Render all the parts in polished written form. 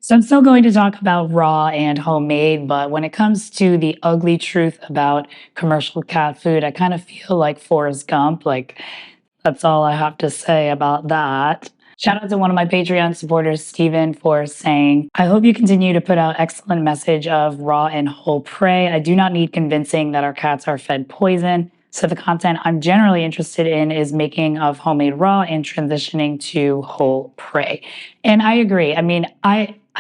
So I'm still going to talk about raw and homemade, but when it comes to the ugly truth about commercial cat food, I kind of feel like Forrest Gump. Like, that's all I have to say about that. Shout out to one of my Patreon supporters, Steven, for saying, I hope you continue to put out excellent message of raw and whole prey. I do not need convincing that our cats are fed poison. So the content I'm generally interested in is making of homemade raw and transitioning to whole prey. And I agree. I mean,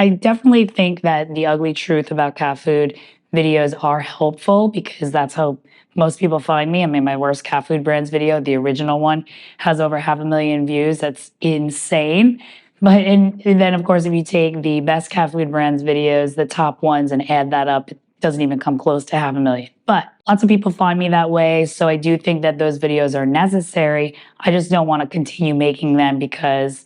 I definitely think that the ugly truth about cat food videos are helpful because that's how most people find me. I mean, my worst cat food brands video, the original one, has over 500,000 views. That's insane. But and then, of course, if you take the best cat food brands videos, the top ones, and add that up, it doesn't even come close to 500,000. But lots of people find me that way. So I do think that those videos are necessary. I just don't want to continue making them because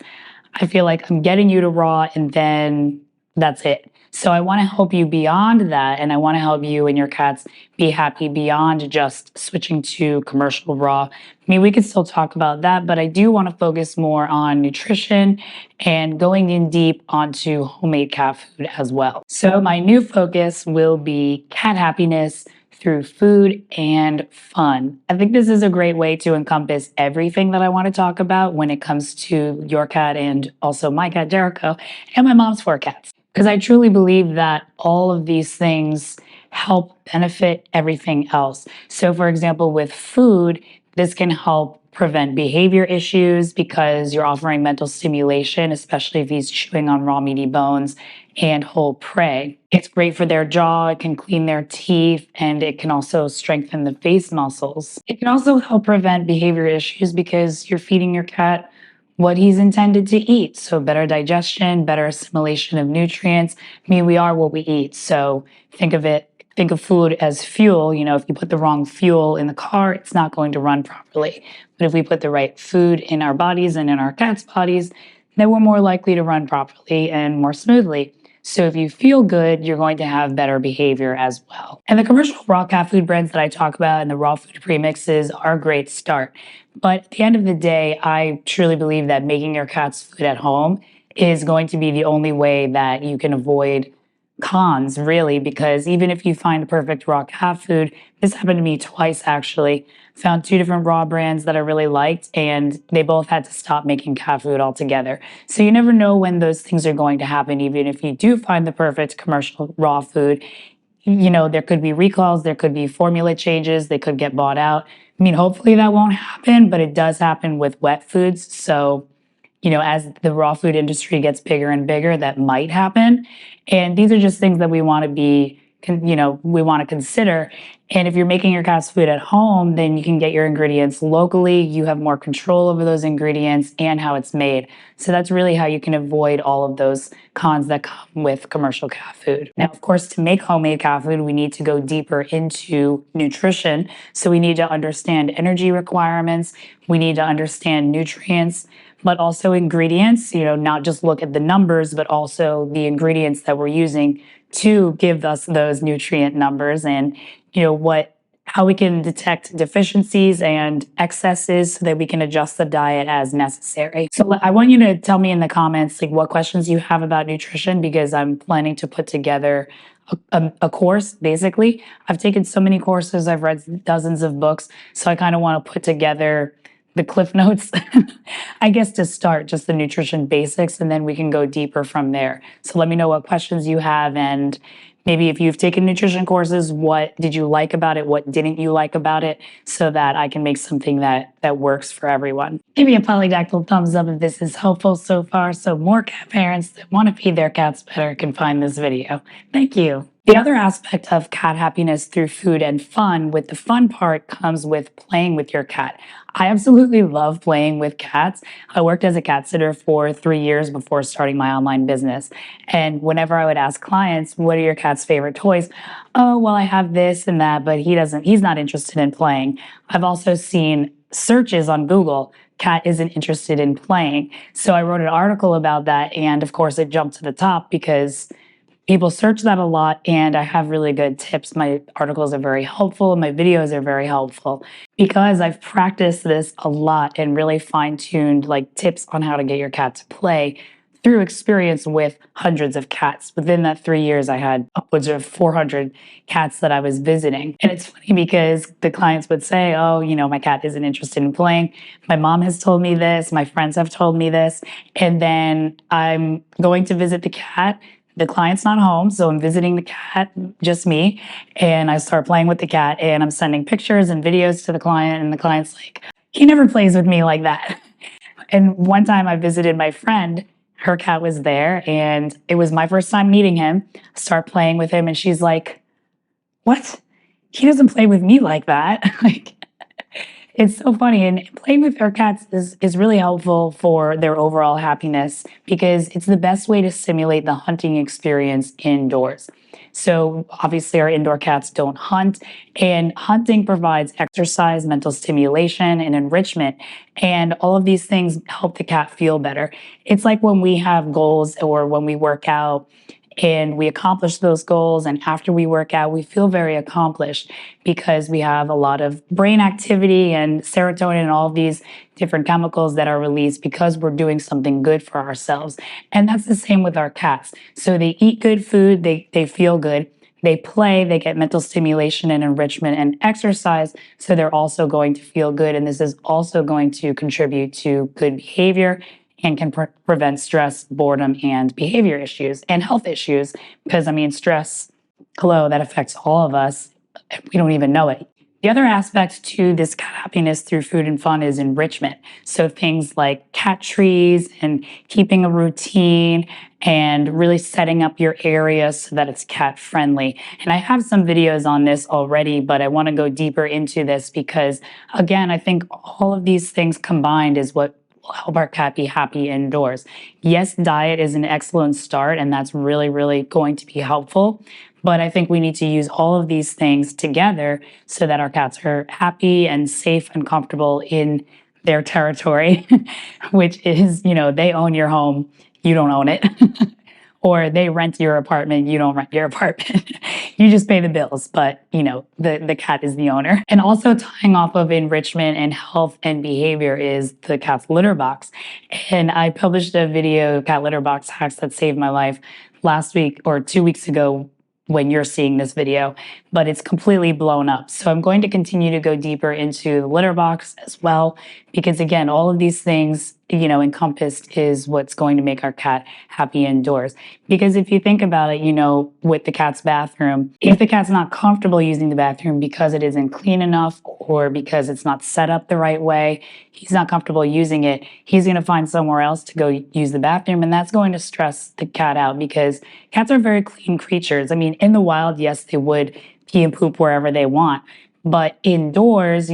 I feel like I'm getting you to raw and then that's it. So I want to help you beyond that, and I want to help you and your cats be happy beyond just switching to commercial raw. I mean, we could still talk about that, but I do want to focus more on nutrition and going in deep onto homemade cat food as well. So my new focus will be cat happiness through food and fun. I think this is a great way to encompass everything that I want to talk about when it comes to your cat and also my cat Jericho and my mom's four cats. Because I truly believe that all of these things help benefit everything else. So, for example, with food, this can help prevent behavior issues because you're offering mental stimulation, especially if he's chewing on raw meaty bones and whole prey. It's great for their jaw, it can clean their teeth, and it can also strengthen the face muscles. It can also help prevent behavior issues because you're feeding your cat what he's intended to eat. So better digestion, better assimilation of nutrients. I mean, we are what we eat. So think of food as fuel. You know, if you put the wrong fuel in the car, it's not going to run properly. But if we put the right food in our bodies and in our cats' bodies, then we're more likely to run properly and more smoothly. So if you feel good, you're going to have better behavior as well. And the commercial raw cat food brands that I talk about and the raw food premixes are a great start. But at the end of the day, I truly believe that making your cat's food at home is going to be the only way that you can avoid cons, really, because even if you find the perfect raw cat food, this happened to me twice actually. Found two different raw brands that I really liked, and they both had to stop making cat food altogether. So you never know when those things are going to happen, even if you do find the perfect commercial raw food. You know, there could be recalls, there could be formula changes, they could get bought out. I mean, hopefully that won't happen, but it does happen with wet foods. So you know, as the raw food industry gets bigger and bigger, that might happen. And these are just things that we want to we want to consider. And if you're making your cat's food at home, then you can get your ingredients locally. You have more control over those ingredients and how it's made. So that's really how you can avoid all of those cons that come with commercial cat food. Now, of course, to make homemade cat food, we need to go deeper into nutrition. So we need to understand energy requirements. We need to understand nutrients, but also ingredients, you know, not just look at the numbers, but also the ingredients that we're using to give us those nutrient numbers and, you know, how we can detect deficiencies and excesses so that we can adjust the diet as necessary. So I want you to tell me in the comments, like what questions you have about nutrition, because I'm planning to put together a course, basically. I've taken so many courses, I've read dozens of books, so I kind of want to put together the cliff notes, I guess, to start just the nutrition basics, and then we can go deeper from there. So let me know what questions you have, and maybe if you've taken nutrition courses, what did you like about it? What didn't you like about it? So that I can make something that works for everyone. Give me a polydactyl thumbs up if this is helpful so far, so more cat parents that want to feed their cats better can find this video. Thank you. The other aspect of cat happiness through food and fun, with the fun part, comes with playing with your cat. I absolutely love playing with cats. I worked as a cat sitter for 3 years before starting my online business. And whenever I would ask clients, what are your cat's favorite toys? Oh, well, I have this and that, but he's not interested in playing. I've also seen searches on Google, cat isn't interested in playing. So I wrote an article about that. And of course, it jumped to the top because people search that a lot, and I have really good tips. My articles are very helpful. My videos are very helpful because I've practiced this a lot and really fine-tuned like tips on how to get your cat to play through experience with hundreds of cats. Within that 3 years, I had upwards of 400 cats that I was visiting. And it's funny because the clients would say, oh, my cat isn't interested in playing. My mom has told me this. My friends have told me this. And then I'm going to visit the cat. The client's not home, so I'm visiting the cat, just me, and I start playing with the cat, and I'm sending pictures and videos to the client, and the client's like, he never plays with me like that. And one time I visited my friend, her cat was there, and it was my first time meeting him. Start playing with him, and she's like, what? He doesn't play with me like that. Like, it's so funny. And playing with our cats is really helpful for their overall happiness because it's the best way to simulate the hunting experience indoors. So obviously our indoor cats don't hunt, and hunting provides exercise, mental stimulation, and enrichment. And all of these things help the cat feel better. It's like when we have goals or when we work out and we accomplish those goals, and after we work out we feel very accomplished because we have a lot of brain activity and serotonin and all of these different chemicals that are released because we're doing something good for ourselves. And that's the same with our cats. So they eat good food, they feel good, they play, they get mental stimulation and enrichment and exercise, so they're also going to feel good. And this is also going to contribute to good behavior and can prevent stress, boredom, and behavior issues and health issues. Because, stress, hello, that affects all of us. We don't even know it. The other aspect to this cat happiness through food and fun is enrichment. So things like cat trees and keeping a routine and really setting up your area so that it's cat friendly. And I have some videos on this already, but I want to go deeper into this because, again, I think all of these things combined is what will help our cat be happy indoors. Yes, diet is an excellent start, and that's really, really going to be helpful. But I think we need to use all of these things together so that our cats are happy and safe and comfortable in their territory, which is, they own your home, you don't own it. Or they rent your apartment, you don't rent your apartment. You just pay the bills, but the cat is the owner. And also tying off of enrichment and health and behavior is the cat's litter box. And I published a video, cat litter box hacks that saved my life, last week or 2 weeks ago when you're seeing this video, but it's completely blown up. So I'm going to continue to go deeper into the litter box as well, because again, all of these things, encompassed is what's going to make our cat happy indoors. Because if you think about it, with the cat's bathroom, if the cat's not comfortable using the bathroom because it isn't clean enough or because it's not set up the right way, he's not comfortable using it, he's going to find somewhere else to go use the bathroom. And that's going to stress the cat out because cats are very clean creatures. In the wild, yes, they would pee and poop wherever they want. But indoors,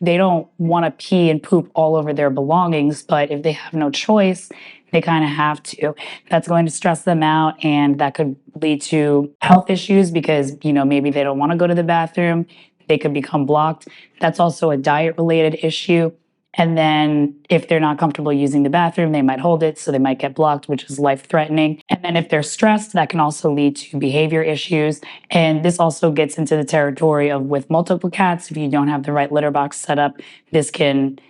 they don't want to pee and poop all over their belongings. But if they have no choice, they kind of have to. That's going to stress them out, and that could lead to health issues because, maybe they don't want to go to the bathroom. They could become blocked. That's also a diet-related issue. And then if they're not comfortable using the bathroom, they might hold it, so they might get blocked, which is life-threatening. And then if they're stressed, that can also lead to behavior issues. And this also gets into the territory of with multiple cats. If you don't have the right litter box set up, this can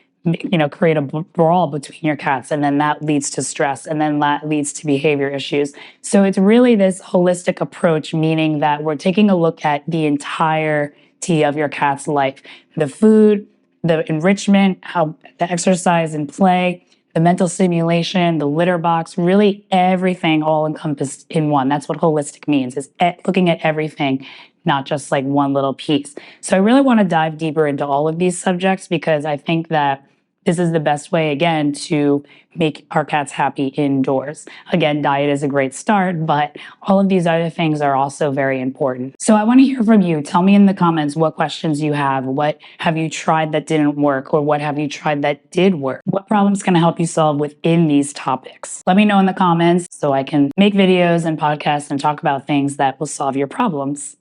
create a brawl between your cats, and then that leads to stress, and then that leads to behavior issues. So it's really this holistic approach, meaning that we're taking a look at the entirety of your cat's life. The food, the enrichment, how the exercise and play, the mental stimulation, the litter box, really everything all encompassed in one. That's what holistic means, is looking at everything, not just like one little piece. So I really want to dive deeper into all of these subjects because I think that this is the best way, again, to make our cats happy indoors. Again, diet is a great start, but all of these other things are also very important. So I want to hear from you. Tell me in the comments what questions you have. What have you tried that didn't work? Or what have you tried that did work? What problems can I help you solve within these topics? Let me know in the comments so I can make videos and podcasts and talk about things that will solve your problems.